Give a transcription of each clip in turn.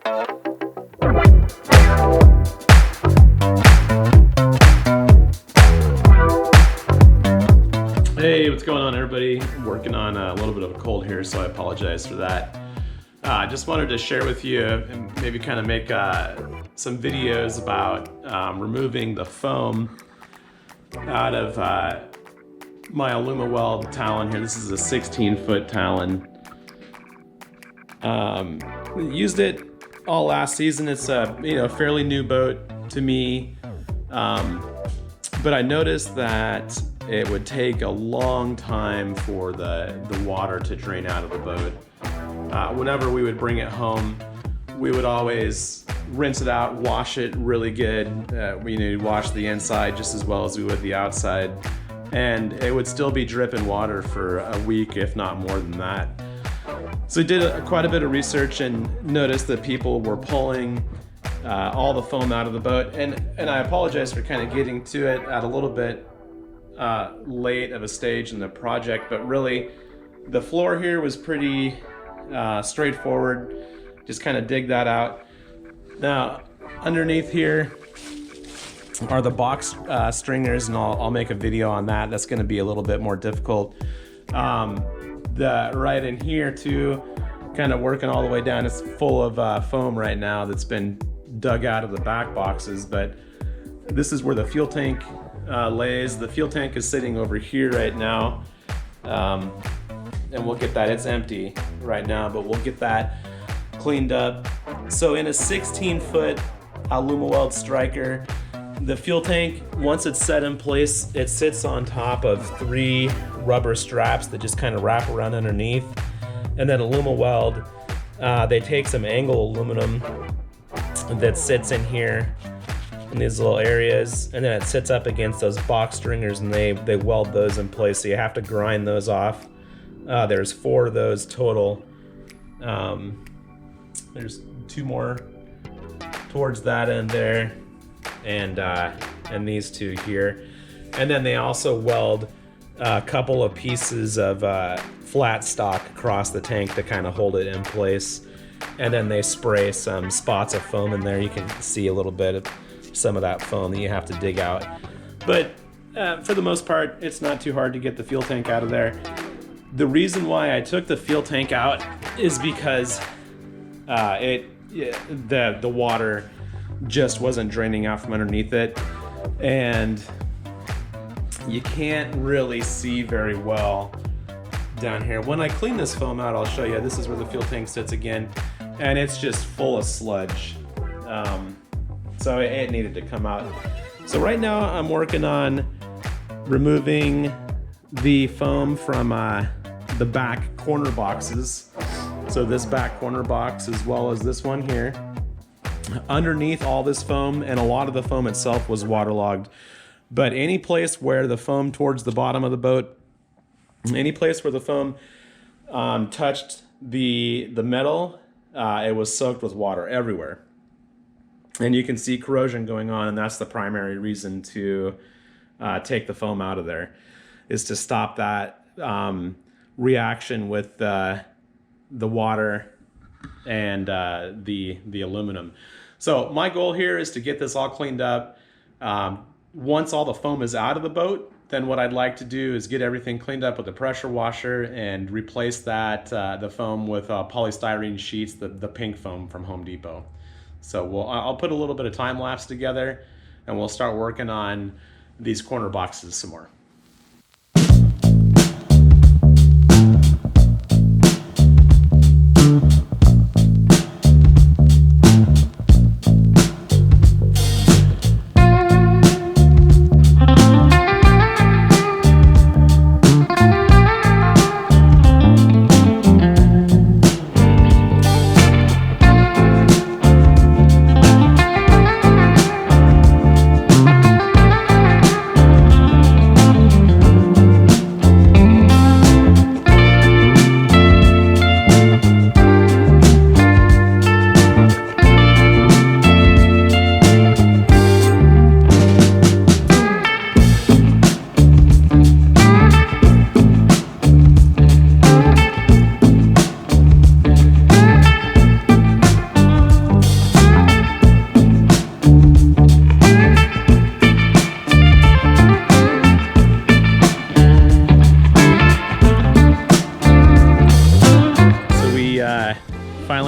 Hey, what's going on, everybody? I'm working on a little bit of a cold here, so I apologize for that. I just wanted to share with you and maybe kind of make some videos about removing the foam out of my Alumaweld Talon here. This is a 16-foot Talon. Used it all last season. It's a fairly new boat to me, but I noticed that it would take a long time for the water to drain out of the boat. Whenever we would bring it home, we would always rinse it out, wash it really good. We'd wash the inside just as well as we would the outside, and it would still be dripping water for a week, if not more than that. So I did quite a bit of research and noticed that people were pulling all the foam out of the boat, and I apologize for kind of getting to it at a little bit late of a stage in the project, but really the floor here was pretty straightforward. Just kind of dig that out. Now underneath here are the box stringers, and I'll make a video on that. That's going to be a little bit more difficult. The right in here too, kind of working all the way down. It's full of foam right now that's been dug out of the back boxes, but this is where the fuel tank lays. The fuel tank is sitting over here right now, and we'll get that. It's empty right now, but we'll get that cleaned up. So in a 16-foot Alumaweld Striker, the fuel tank, once it's set in place, it sits on top of 3 rubber straps that just kind of wrap around underneath. And then Alumaweld, they take some angle aluminum that sits in here in these little areas, and then it sits up against those box stringers, and they weld those in place, so you have to grind those off. There's 4 of those total. There's 2 more towards that end there, and these 2 here. And then they also weld a couple of pieces of flat stock across the tank to kind of hold it in place. And then they spray some spots of foam in there. You can see a little bit of some of that foam that you have to dig out. But for the most part, it's not too hard to get the fuel tank out of there. The reason why I took the fuel tank out is because the water just wasn't draining out from underneath it, and you can't really see very well down here. When I clean this foam out, I'll show you. This is where the fuel tank sits again, and it's just full of sludge. So it needed to come out. So right now I'm working on removing the foam from the back corner boxes. So this back corner box, as well as this one here. Underneath all this foam, and a lot of the foam itself was waterlogged, but any place where the foam towards the bottom of the boat, any place where the foam touched the metal, it was soaked with water everywhere. And you can see corrosion going on, and that's the primary reason to take the foam out of there, is to stop that reaction with the water and the aluminum. So my goal here is to get this all cleaned up. Once all the foam is out of the boat, then what I'd like to do is get everything cleaned up with a pressure washer and replace that the foam with polystyrene sheets, the pink foam from Home Depot. So I'll put a little bit of time lapse together, and we'll start working on these corner boxes some more.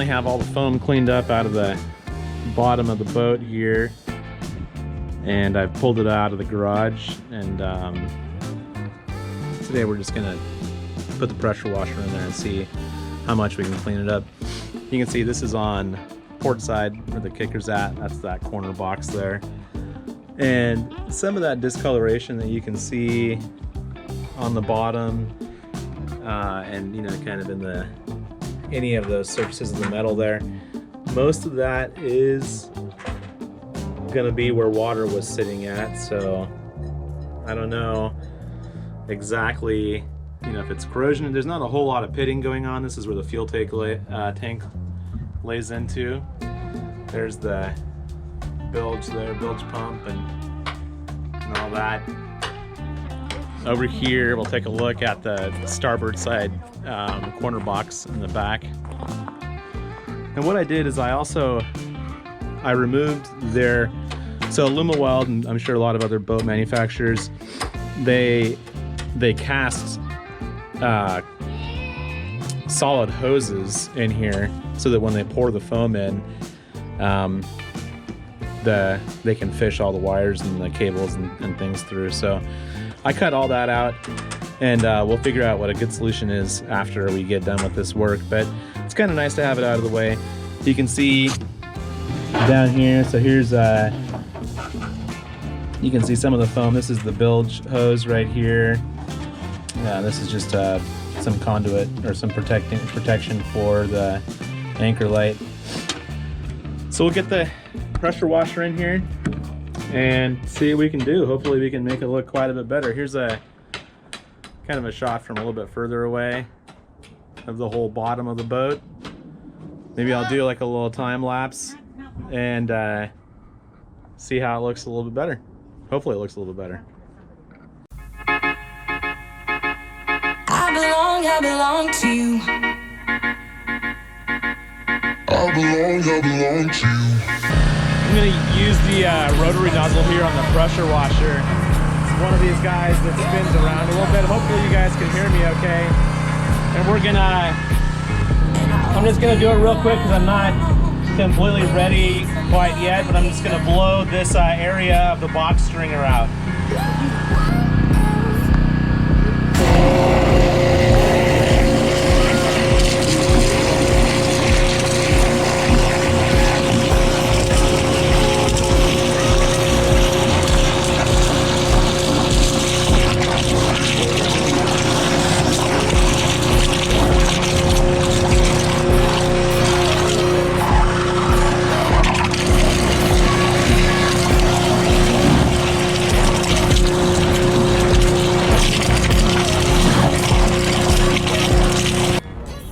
finally have all the foam cleaned up out of the bottom of the boat here, and I've pulled it out of the garage, and today we're just gonna put the pressure washer in there and see how much we can clean it up. You can see this is on port side where the kicker's at. That's that corner box there, and some of that discoloration that you can see on the bottom, and you know, kind of in the any of those surfaces of the metal there, most of that is gonna be where water was sitting at. So I don't know exactly, you know, if it's corrosion. There's not a whole lot of pitting going on. This is where the fuel tank lays into. There's the bilge there, bilge pump and all that. Over here, we'll take a look at the starboard side corner box in the back. And what I did is I removed their, so Alumaweld, and I'm sure a lot of other boat manufacturers, they cast solid hoses in here so that when they pour the foam in, they can fish all the wires and the cables and things through. So I cut all that out, and we'll figure out what a good solution is after we get done with this work. But it's kind of nice to have it out of the way. You can see down here, so here's you can see some of the foam. This is the bilge hose right here. This is just some conduit or some protection for the anchor light. So we'll get the pressure washer in here and see what we can do. Hopefully we can make it look quite a bit better. Here's a kind of a shot from a little bit further away of the whole bottom of the boat. Maybe I'll do like a little time lapse and see how it looks a little bit better. Hopefully it looks a little bit better. I belong to you. I belong to you. I'm going to use the rotary nozzle here on the pressure washer. It's one of these guys that spins around a little bit. Hopefully you guys can hear me okay. And I'm just going to do it real quick because I'm not completely ready quite yet, but I'm just going to blow this area of the box stringer out.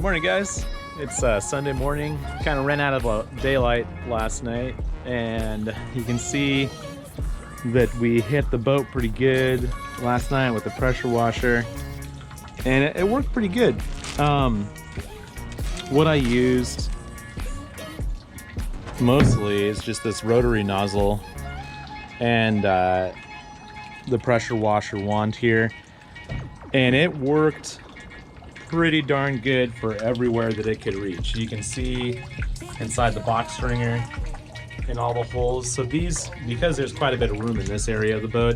Morning guys, it's Sunday morning. Kind of ran out of daylight last night, and you can see that we hit the boat pretty good last night with the pressure washer, and it worked pretty good. What I used mostly is just this rotary nozzle and the pressure washer wand here, and it worked pretty darn good for everywhere that it could reach. You can see inside the box stringer and all the holes. So these, because there's quite a bit of room in this area of the boat,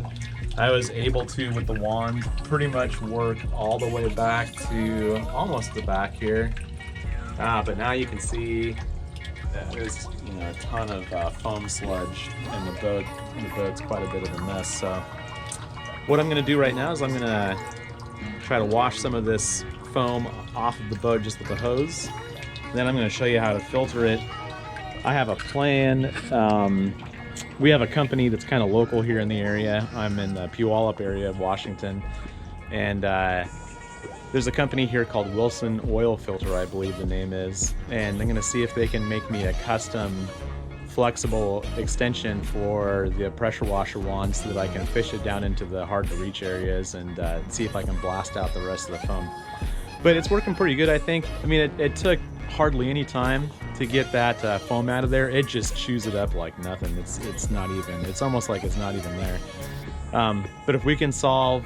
I was able to, with the wand, pretty much work all the way back to almost the back here. But now you can see there's a ton of foam sludge in the boat. The boat's quite a bit of a mess. So what I'm going to do right now is I'm going to try to wash some of this foam off of the boat just with the hose. Then I'm going to show you how to filter it. I have a plan. We have a company that's kind of local here in the area. I'm in the Puyallup area of Washington, and there's a company here called Wilson Oil Filter, I believe the name is, and I'm going to see if they can make me a custom flexible extension for the pressure washer wand so that I can fish it down into the hard to reach areas and see if I can blast out the rest of the foam. But it's working pretty good, I think. I mean, it took hardly any time to get that foam out of there. It just chews it up like nothing. It's not even, it's almost like it's not even there. But if we can solve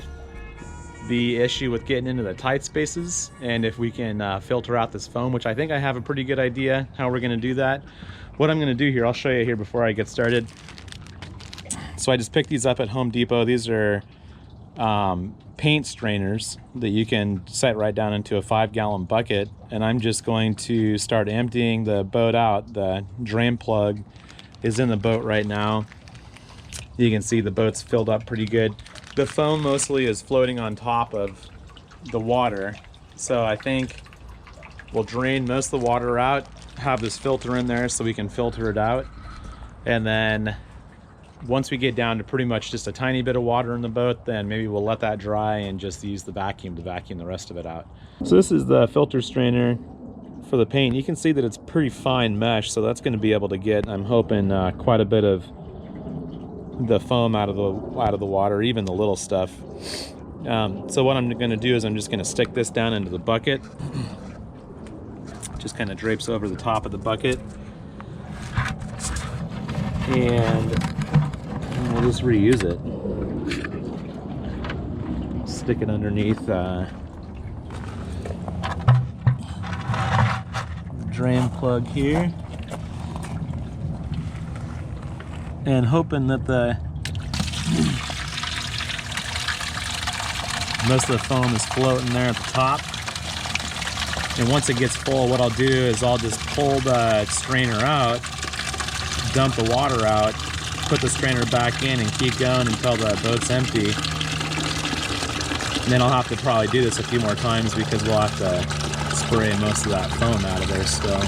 the issue with getting into the tight spaces, and if we can filter out this foam, which I think I have a pretty good idea how we're going to do that. What I'm going to do here, I'll show you here before I get started. So I just picked these up at Home Depot. These are paint strainers that you can set right down into a 5-gallon bucket, and I'm just going to start emptying the boat out. The drain plug is in the boat right now. You can see the boat's filled up pretty good. The foam mostly is floating on top of the water, so I think we'll drain most of the water out, have this filter in there so we can filter it out, and then once we get down to pretty much just a tiny bit of water in the boat, then maybe we'll let that dry and just use the vacuum to vacuum the rest of it out. So this is the filter strainer for the paint. You can see that it's pretty fine mesh, so that's going to be able to get, I'm hoping, quite a bit of the foam out of the water, even the little stuff. So what I'm going to do is I'm just going to stick this down into the bucket. Just kind of drapes over the top of the bucket, and we'll just reuse it. Stick it underneath drain plug here, and hoping that most of the foam is floating there at the top. And once it gets full, what I'll do is I'll just pull the strainer out, dump the water out, put the strainer back in, and keep going until the boat's empty. And then I'll have to probably do this a few more times because we'll have to spray most of that foam out of there still.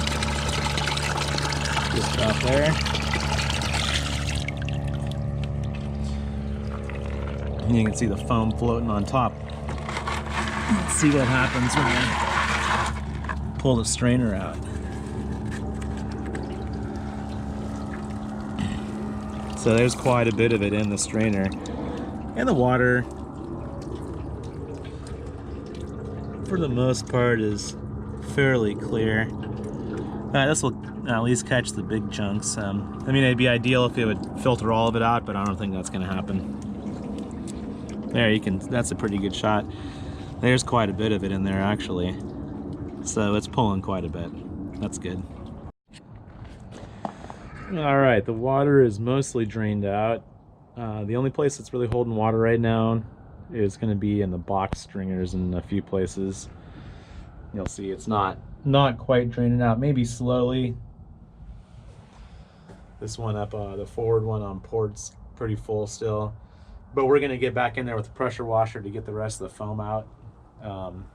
Just drop there. And you can see the foam floating on top. Let's see what happens when I pull the strainer out. So there's quite a bit of it in the strainer. And the water, for the most part, is fairly clear. This will at least catch the big chunks. I mean, it'd be ideal if it would filter all of it out, but I don't think that's gonna happen. There, you can, that's a pretty good shot. There's quite a bit of it in there, actually. So it's pulling quite a bit. That's good. All right, the water is mostly drained out. The only place that's really holding water right now is going to be in the box stringers in a few places. You'll see it's not quite draining out, maybe slowly. This one up, the forward one on port's pretty full still. But we're going to get back in there with the pressure washer to get the rest of the foam out.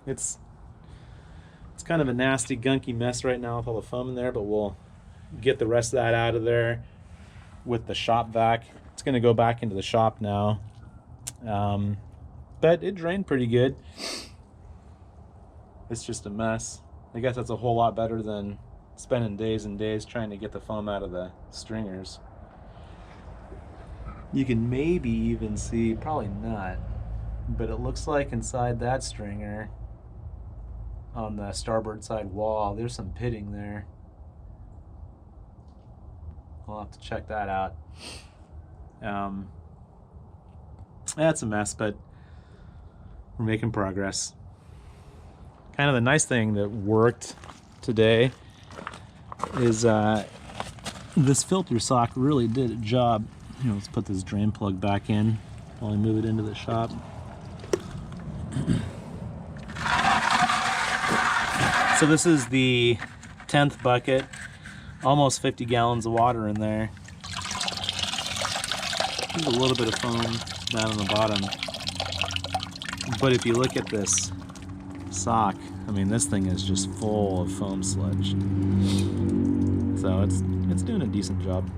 It's kind of a nasty, gunky mess right now with all the foam in there, but we'll get the rest of that out of there with the shop vac. It's going to go back into the shop now. But it drained pretty good. It's just a mess. I guess that's a whole lot better than spending days and days trying to get the foam out of the stringers. You can maybe even see, probably not, but it looks like inside that stringer on the starboard side wall, there's some pitting there. I'll have to check that out. That's a mess, but we're making progress. Kind of the nice thing that worked today is this filter sock really did a job. You know, let's put this drain plug back in while I move it into the shop. So this is the 10th bucket, almost 50 gallons of water in there. There's a little bit of foam down on the bottom. But if you look at this sock, I mean, this thing is just full of foam sludge. So it's doing a decent job.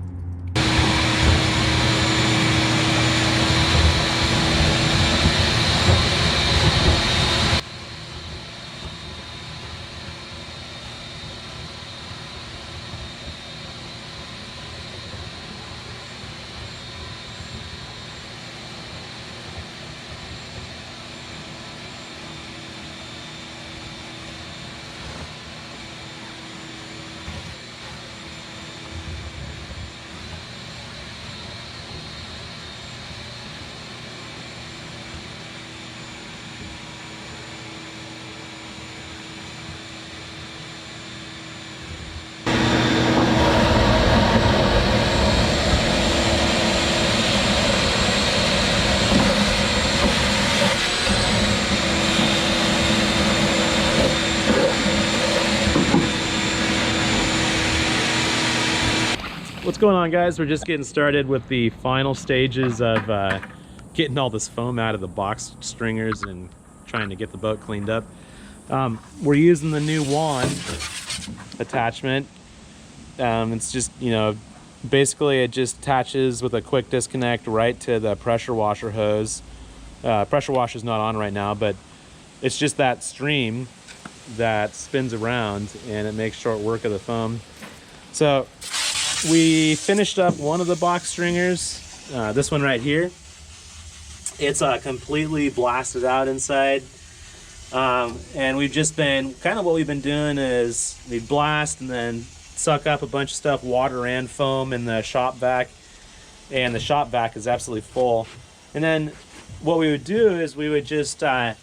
What's going on, guys? We're just getting started with the final stages of getting all this foam out of the box stringers and trying to get the boat cleaned up. We're using the new wand attachment. It's just, you know, basically it just attaches with a quick disconnect right to the pressure washer hose. Pressure washer's not on right now, but it's just that stream that spins around and it makes short work of the foam. So we finished up one of the box stringers, this one right here. It's completely blasted out inside. And we've just been, kind of what we've been doing is we blast and then suck up a bunch of stuff, water and foam in the shop vac. And the shop vac is absolutely full. And then what we would do is we would just let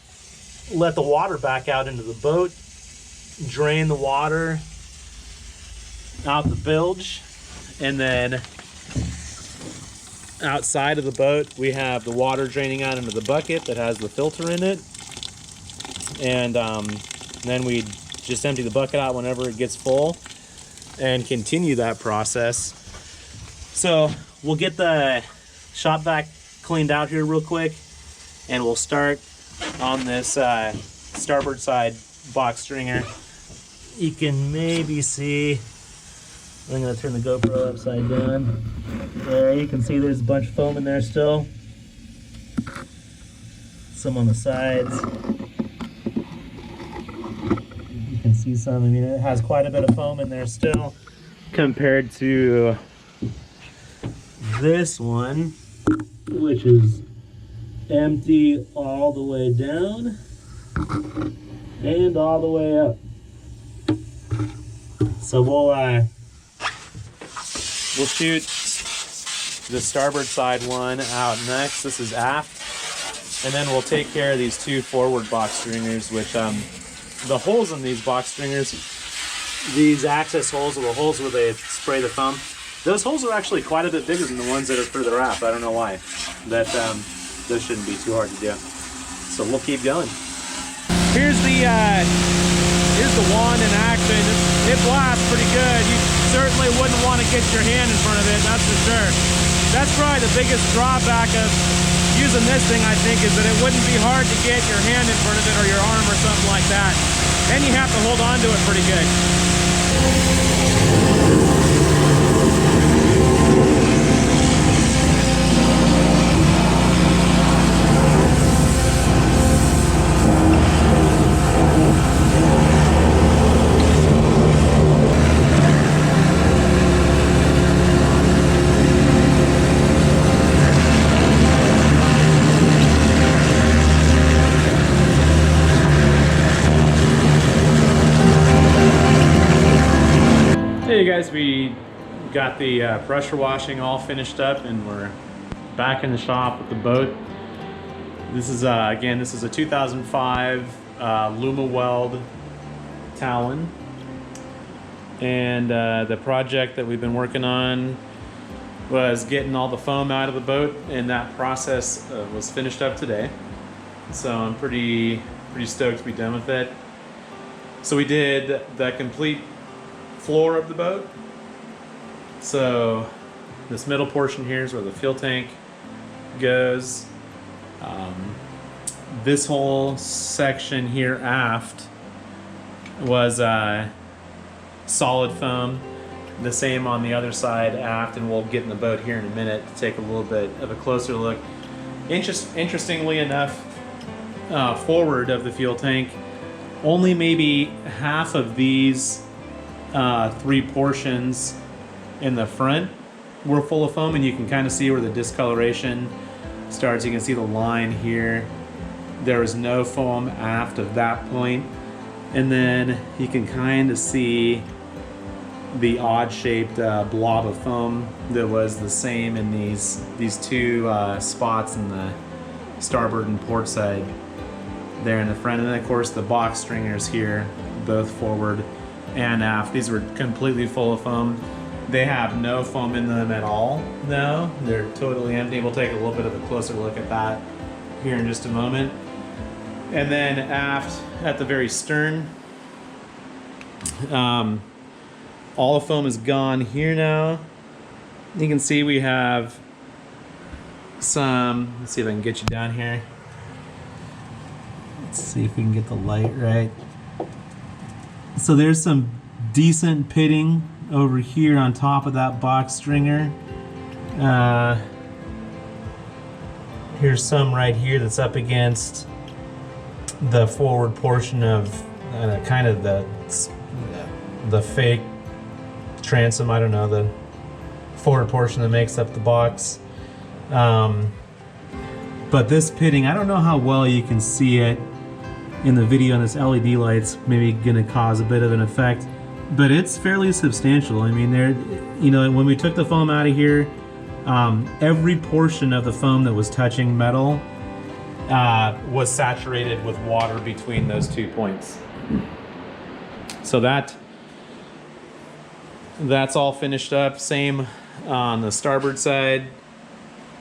the water back out into the boat, drain the water out the bilge, and then outside of the boat we have the water draining out into the bucket that has the filter in it, and then we just empty the bucket out whenever it gets full and continue that process. So we'll get the shop vac cleaned out here real quick and we'll start on this starboard side box stringer. You can maybe see, I'm going to turn the GoPro upside down. There, you can see there's a bunch of foam in there still. Some on the sides. You can see some, I mean, it has quite a bit of foam in there still compared to this one, which is empty all the way down and all the way up. So we'll shoot the starboard side one out next. This is aft. And then we'll take care of these two forward box stringers, which the holes in these box stringers, these access holes, or the holes where they spray the foam, those holes are actually quite a bit bigger than the ones that are further aft. I don't know why. That those shouldn't be too hard to do. So we'll keep going. Here's the wand in action. It blasts pretty good. You certainly wouldn't want to get your hand in front of it, that's for sure. That's probably the biggest drawback of using this thing, I think, is that it wouldn't be hard to get your hand in front of it or your arm or something like that. And you have to hold on to it pretty good. Hey guys, we got the pressure washing all finished up and we're back in the shop with the boat. This is again, this is a 2005 Alumaweld Talon, and the project that we've been working on was getting all the foam out of the boat, and that process was finished up today. So I'm pretty stoked to be done with it. So we did the complete floor of the boat. So this middle portion here is where the fuel tank goes. This whole section here aft was solid foam. The same on the other side aft, and we'll get in the boat here in a minute to take a little bit of a closer look. Interestingly enough, forward of the fuel tank, only maybe half of these three portions in the front were full of foam, and you can kind of see where the discoloration starts. You can see the line here. There is no foam aft of that point, and then you can kind of see the odd-shaped blob of foam that was the same in these two spots in the starboard and port side there in the front. And then of course the box stringers here, both forward and aft, these were completely full of foam. They have no foam in them at all now. They're totally empty. We'll take a little bit of a closer look at that here in just a moment. And then aft at the very stern, all the foam is gone here now. You can see we have some, let's see if I can get you down here. Let's see if we can get the light right. So there's some decent pitting over here on top of that box stringer. Here's some right here that's up against the forward portion of kind of the fake transom, I don't know, the forward portion that makes up the box. But this pitting, I don't know how well you can see it in the video, and this LED light's maybe gonna cause a bit of an effect, but it's fairly substantial. I mean, when we took the foam out of here, every portion of the foam that was touching metal was saturated with water between those 2 points. So that's all finished up. Same on the starboard side.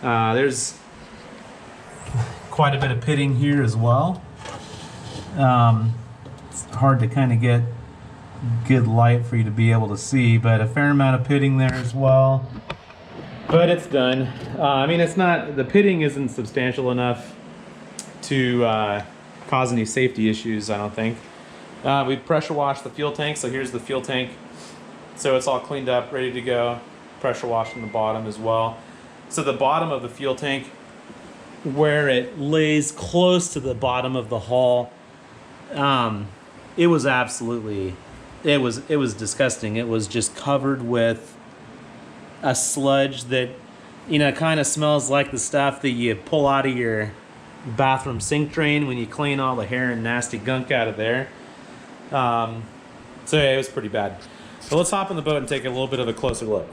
There's quite a bit of pitting here as well. It's hard to kind of get good light for you to be able to see, but a fair amount of pitting there as well. But it's done. I mean, the pitting isn't substantial enough to cause any safety issues, I don't think. We pressure washed the fuel tank, so here's the fuel tank. So it's all cleaned up, ready to go. Pressure washed on the bottom as well. So the bottom of the fuel tank, where it lays close to the bottom of the hull, it was disgusting. It was just covered with a sludge that, kind of smells like the stuff that you pull out of your bathroom sink drain when you clean all the hair and nasty gunk out of there. So yeah, it was pretty bad. So let's hop in the boat and take a little bit of a closer look.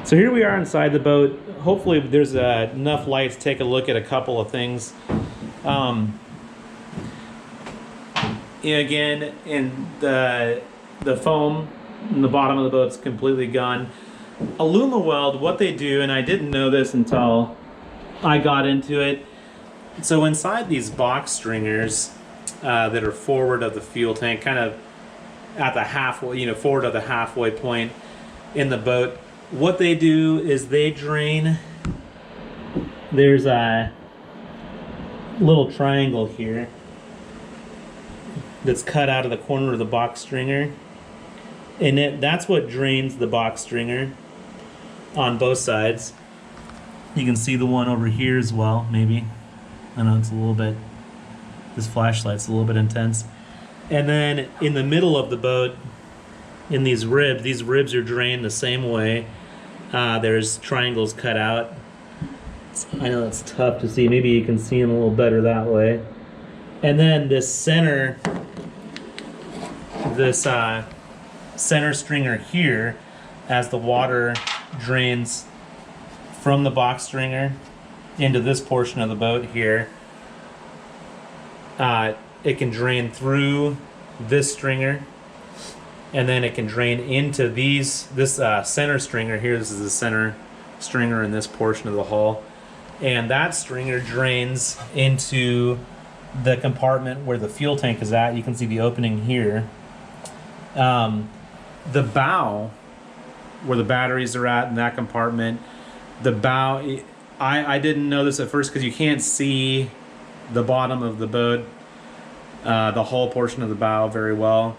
So here we are inside the boat. Hopefully there's enough light to take a look at a couple of things. Again, in the foam in the bottom of the boat's completely gone. Alumaweld, what they do, and I didn't know this until I got into it. So inside these box stringers that are forward of the fuel tank, kind of at the halfway, forward of the halfway point in the boat, what they do is they drain. There's a little triangle here that's cut out of the corner of the box stringer, and that's what drains the box stringer on both sides. You can see the one over here as well, maybe. I know it's a little bit, this flashlight's a little bit intense. And then in the middle of the boat, in these ribs are drained the same way. There's triangles cut out. I know it's tough to see. Maybe you can see them a little better that way. And then this center stringer here, as the water drains from the box stringer into this portion of the boat here, it can drain through this stringer, and then it can drain into this center stringer here. This is the center stringer in this portion of the hull, and that stringer drains into the compartment where the fuel tank is at. You can see the opening here. The bow, where the batteries are at in that compartment, the bow, I didn't know this at first because you can't see the bottom of the boat, the hull portion of the bow very well.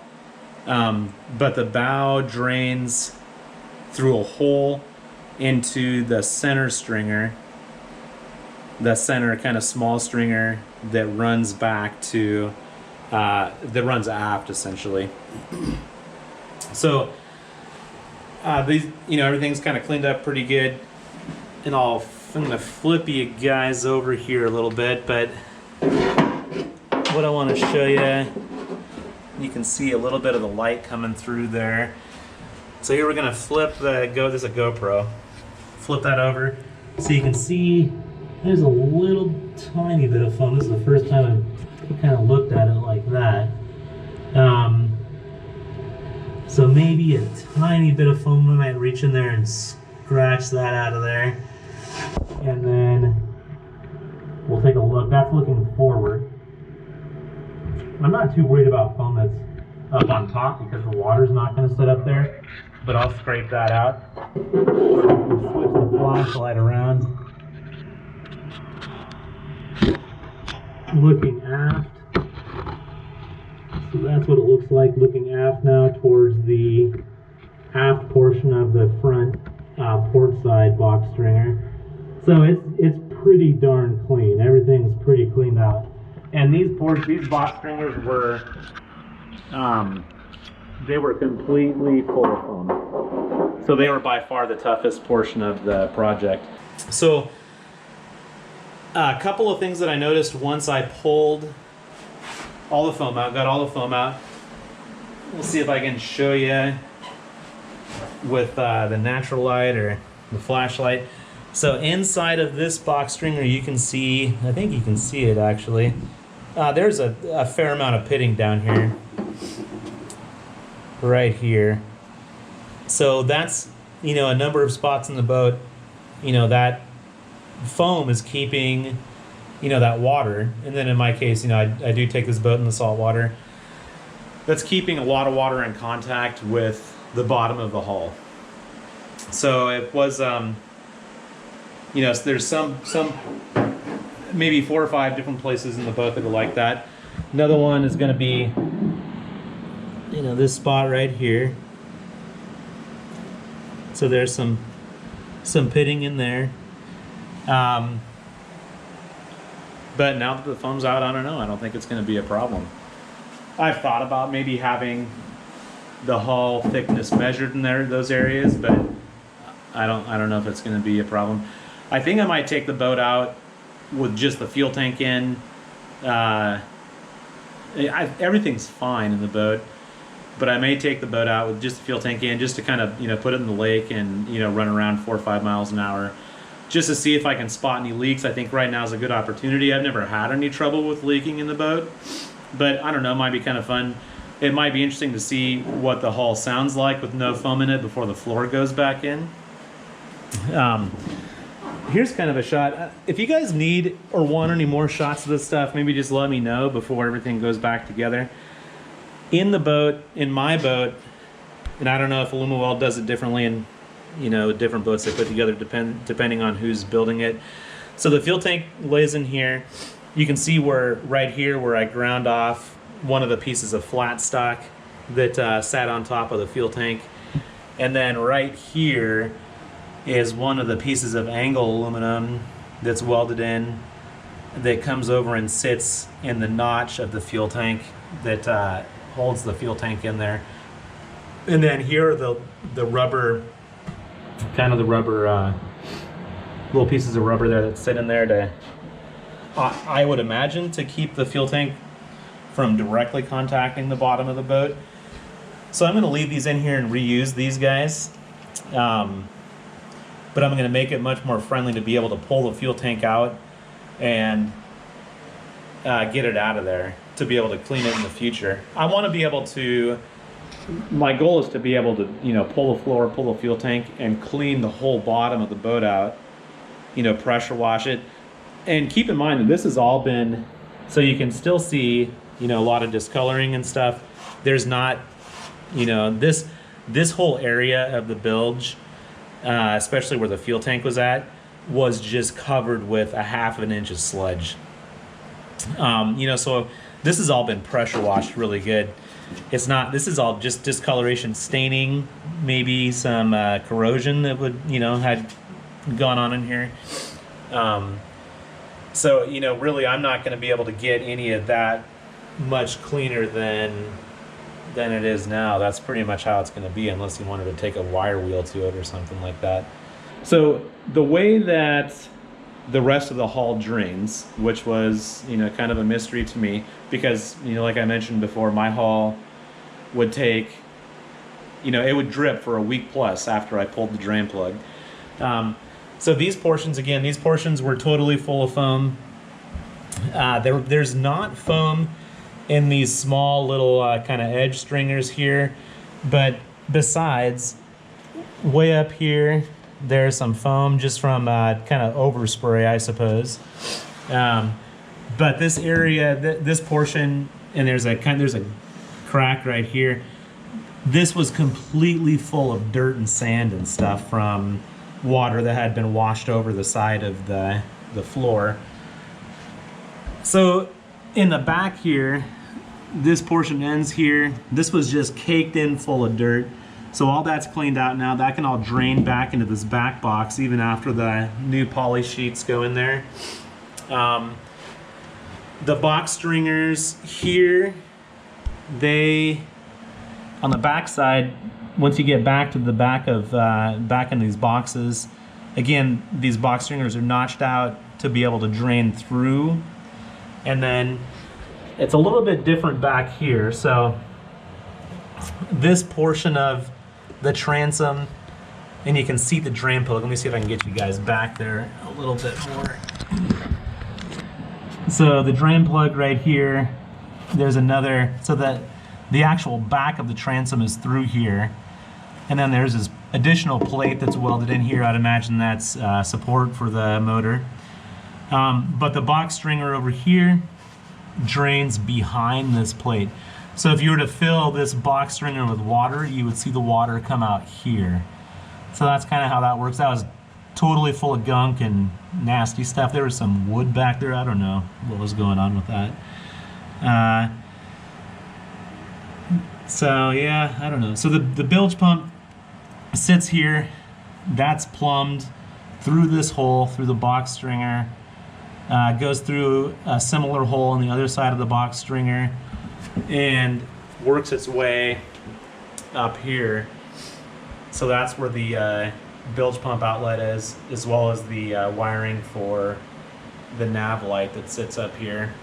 But the bow drains through a hole into the center stringer, the center kind of small stringer that runs back to, that runs aft essentially. So these, everything's kind of cleaned up pretty good, and I'm gonna flip you guys over here a little bit, but what I want to show you can see a little bit of the light coming through there. So here we're gonna flip there's a GoPro. Flip that over so you can see there's a little tiny bit of foam. This is the first time I've kind of looked at it like that. So maybe a tiny bit of foam, I might reach in there and scratch that out of there. And then we'll take a look. That's looking forward. I'm not too worried about foam that's up on top because the water's not going to sit up there, but I'll scrape that out. Switch the flashlight around. Looking aft. So that's what it looks like looking aft now towards the aft portion of the front port side box stringer. So it's pretty darn clean. Everything's pretty cleaned out. And these box stringers were they were completely full of foam. So they were by far the toughest portion of the project. So a couple of things that I noticed once I pulled all the foam out, got all the foam out. We'll see if I can show you with the natural light or the flashlight. So inside of this box stringer, you can see, I think you can see it actually. There's a fair amount of pitting down here, right here. So that's, you know, a number of spots in the boat, you know, that foam is keeping, you know, that water. And then in my case, you know, I do take this boat in the salt water. That's keeping a lot of water in contact with the bottom of the hull. So it was, you know, there's some maybe 4 or 5 different places in the boat that are like that. Another one is going to be, you know, this spot right here. So there's some pitting in there. But now that the foam's out, I don't know. I don't think it's going to be a problem. I've thought about maybe having the hull thickness measured in those areas, but I don't know if it's going to be a problem. I think I might take the boat out with just the fuel tank in. Everything's fine in the boat, but I may take the boat out with just the fuel tank in, just to kind of, you know, put it in the lake and, you know, run around 4 or 5 miles an hour, just to see if I can spot any leaks. I think right now is a good opportunity. I've never had any trouble with leaking in the boat, but I don't know, it might be kind of fun. It might be interesting to see what the hull sounds like with no foam in it before the floor goes back in. Here's kind of a shot. If you guys need or want any more shots of this stuff, maybe just let me know before everything goes back together. In the boat, in my boat, and I don't know if Alumaweld does it differently in, you know, different boats they put together depending on who's building it. So the fuel tank lays in here. You can see where, right here, where I ground off one of the pieces of flat stock that sat on top of the fuel tank. And then right here is one of the pieces of angle aluminum that's welded in that comes over and sits in the notch of the fuel tank that holds the fuel tank in there. And then here are the rubber, kind of the rubber, little pieces of rubber there that sit in there to, I would imagine, to keep the fuel tank from directly contacting the bottom of the boat. So I'm going to leave these in here and reuse these guys. But I'm going to make it much more friendly to be able to pull the fuel tank out and get it out of there, to be able to clean it in the future. I want to be able to, my goal is to be able to, you know, pull the floor, pull the fuel tank, and clean the whole bottom of the boat out, you know, pressure wash it. And keep in mind that this has all been, so you can still see, you know, a lot of discoloring and stuff. There's not, you know, this whole area of the bilge, especially where the fuel tank was at, was just covered with a ½ of an inch of sludge. You know, so this has all been pressure washed really good. It's not, this is all just discoloration, staining, maybe some corrosion that would, you know, had gone on in here. So, you know, really I'm not going to be able to get any of that much cleaner than it is now. That's pretty much how it's going to be, unless you wanted to take a wire wheel to it or something like that. So the way that the rest of the hull drains, which was, you know, kind of a mystery to me, because, you know, like I mentioned before, my hull would take, you know, it would drip for a week plus after I pulled the drain plug. So these portions, again, these portions were totally full of foam. There's not foam in these small little kind of edge stringers here, but besides, way up here, there's some foam just from kind of overspray, I suppose. But this area, this portion, and there's a crack right here. this was completely full of dirt and sand and stuff from water that had been washed over the side of the floor. So in the back here, this portion ends here. This was just caked in full of dirt. So all that's cleaned out now. That can all drain back into this back box even after the new poly sheets go in there. The box stringers here, they, on the back side, once you get back to the back of back in these boxes, again, these box stringers are notched out to be able to drain through. And then it's a little bit different back here. So this portion of the transom, and you can see the drain plug. Let me see if I can get you guys back there a little bit more. So the drain plug right here, there's another, so that the actual back of the transom is through here. And then there's this additional plate that's welded in here. I'd imagine that's support for the motor. But the box stringer over here drains behind this plate. So if you were to fill this box stringer with water, you would see the water come out here. So that's kind of how that works. That was totally full of gunk and nasty stuff. There was some wood back there. I don't know what was going on with that. So yeah, I don't know. So the bilge pump sits here. That's plumbed through this hole, through the box stringer. Goes through a similar hole on the other side of the box stringer and works its way up here. So that's where the bilge pump outlet is, as well as the wiring for the nav light that sits up here.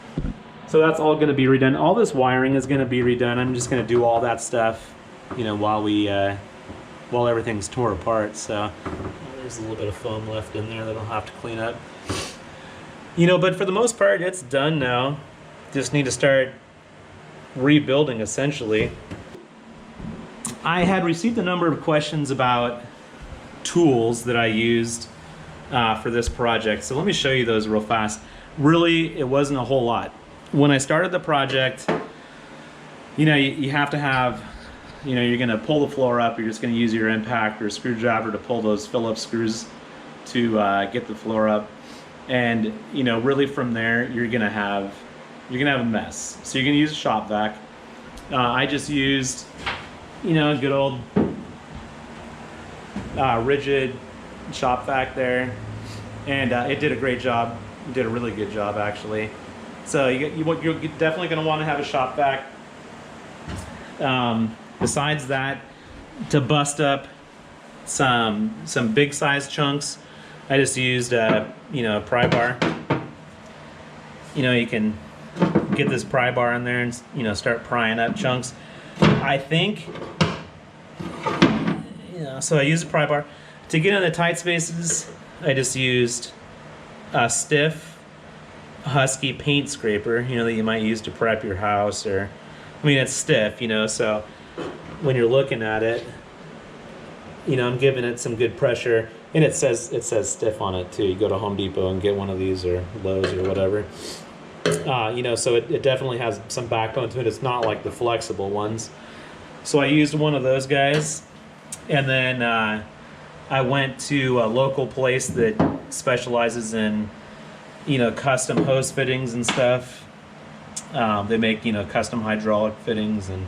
So that's all going to be redone. All this wiring is going to be redone. I'm just going to do all that stuff, you know, while everything's tore apart. So there's a little bit of foam left in there that I'll have to clean up. You know, but for the most part, it's done now. Just need to start rebuilding, essentially. I had received a number of questions about tools that I used for this project. So let me show you those real fast. Really, it wasn't a whole lot. When I started the project, you know, you have to have, you know, you're gonna pull the floor up, you're just gonna use your impact or screwdriver to pull those Phillips screws to get the floor up. And, you know, really from there, you're gonna have a mess. So you're gonna use a shop vac. I just used, you know, a good old rigid shop vac there, and it did a great job. It did a really good job, actually. So you're definitely gonna want to have a shop vac. Besides that, to bust up some big size chunks, I just used you know, a pry bar. You know, you can get this pry bar in there and, you know, start prying up chunks. I think, you know, so I used a pry bar. To get in the tight spaces, I just used a stiff Husky paint scraper, you know, that you might use to prep your house, or, I mean, it's stiff, you know, so when you're looking at it, you know, I'm giving it some good pressure, and it says stiff on it too. You go to Home Depot and get one of these, or Lowe's or whatever. You know, so it definitely has some backbone to it. It's not like the flexible ones. So I used one of those guys, and then I went to a local place that specializes in, you know, custom hose fittings and stuff. They make, you know, custom hydraulic fittings, and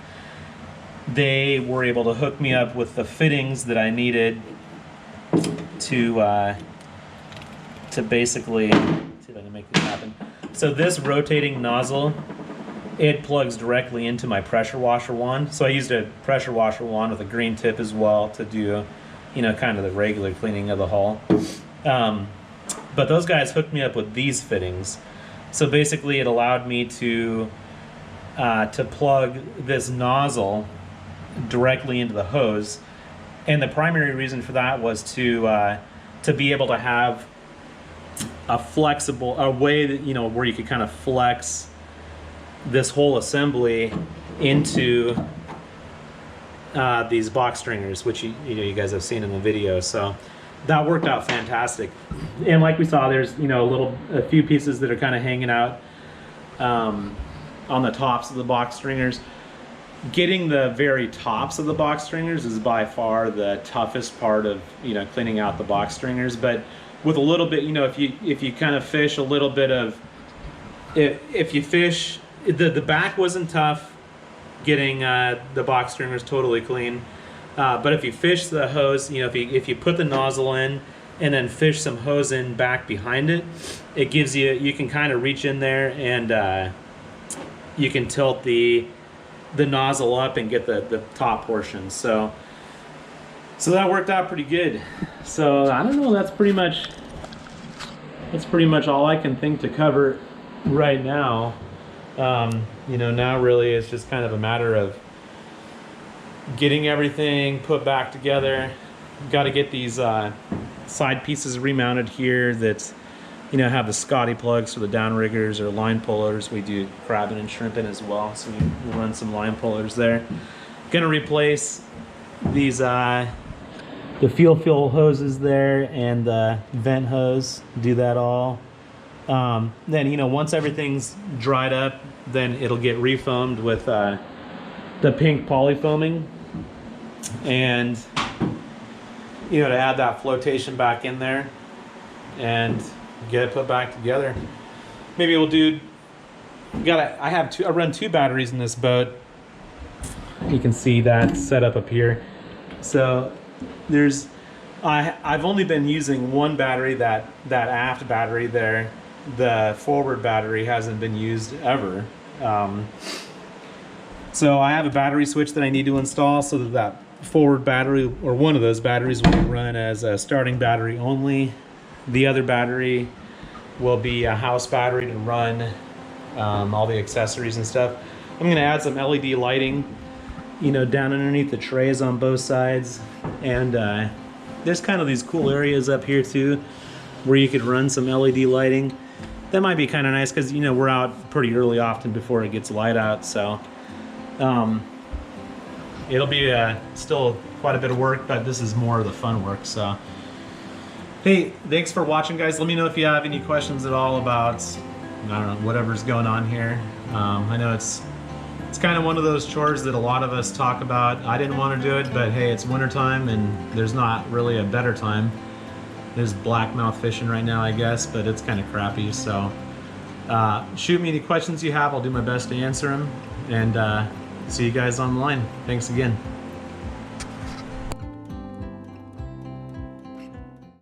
they were able to hook me up with the fittings that I needed to basically, let's see if I can make this happen. So this rotating nozzle, it plugs directly into my pressure washer wand. So I used a pressure washer wand with a green tip as well to do, you know, kind of the regular cleaning of the hull. But those guys hooked me up with these fittings. So basically it allowed me to plug this nozzle directly into the hose. And the primary reason for that was to be able to have a way that, you know, where you could kind of flex this whole assembly into these box stringers, which you know, you guys have seen in the video. So that worked out fantastic. And like we saw, there's, you know, a few pieces that are kind of hanging out on the tops of the box stringers. getting the very tops of the box stringers is by far the toughest part of, you know, cleaning out the box stringers. But with a little bit, you know, if you kind of fish a little bit of, if you fish, the back wasn't tough getting the box stringers totally clean. But if you fish the hose, you know, if you put the nozzle in and then fish some hose in back behind it, it gives you can kind of reach in there and you can tilt the nozzle up and get the top portion. So that worked out pretty good. So I don't know, that's pretty much all I can think to cover right now. You know, now really it's just kind of a matter of getting everything put back together. Got to get these side pieces remounted here that, you know, have the Scotty plugs for the downriggers or line pullers. We do crabbing and shrimping as well, so we run some line pullers there. Gonna replace these the fuel hoses there and the vent hose. Do that all. Then, you know, once everything's dried up, then it'll get refoamed with the pink polyfoaming, and, you know, to add that flotation back in there and get it put back together. Maybe we'll do. I run 2 batteries in this boat. You can see that set up here. So I've only been using one battery, that aft battery there. The forward battery hasn't been used ever. So I have a battery switch that I need to install so that forward battery, or one of those batteries, will run as a starting battery only. The other battery will be a house battery to run all the accessories and stuff. I'm going to add some LED lighting, you know, down underneath the trays on both sides. And there's kind of these cool areas up here too where you could run some LED lighting. That might be kind of nice because, you know, we're out pretty early often before it gets light out. So it'll be still quite a bit of work, but this is more of the fun work. So hey, thanks for watching, guys. Let me know if you have any questions at all about, I don't know, whatever's going on here. I know it's kind of one of those chores that a lot of us talk about. I didn't want to do it, but hey, it's wintertime and there's not really a better time. There's blackmouth fishing right now, I guess, but it's kind of crappy. So shoot me any questions you have. I'll do my best to answer them. And see you guys online. Thanks again.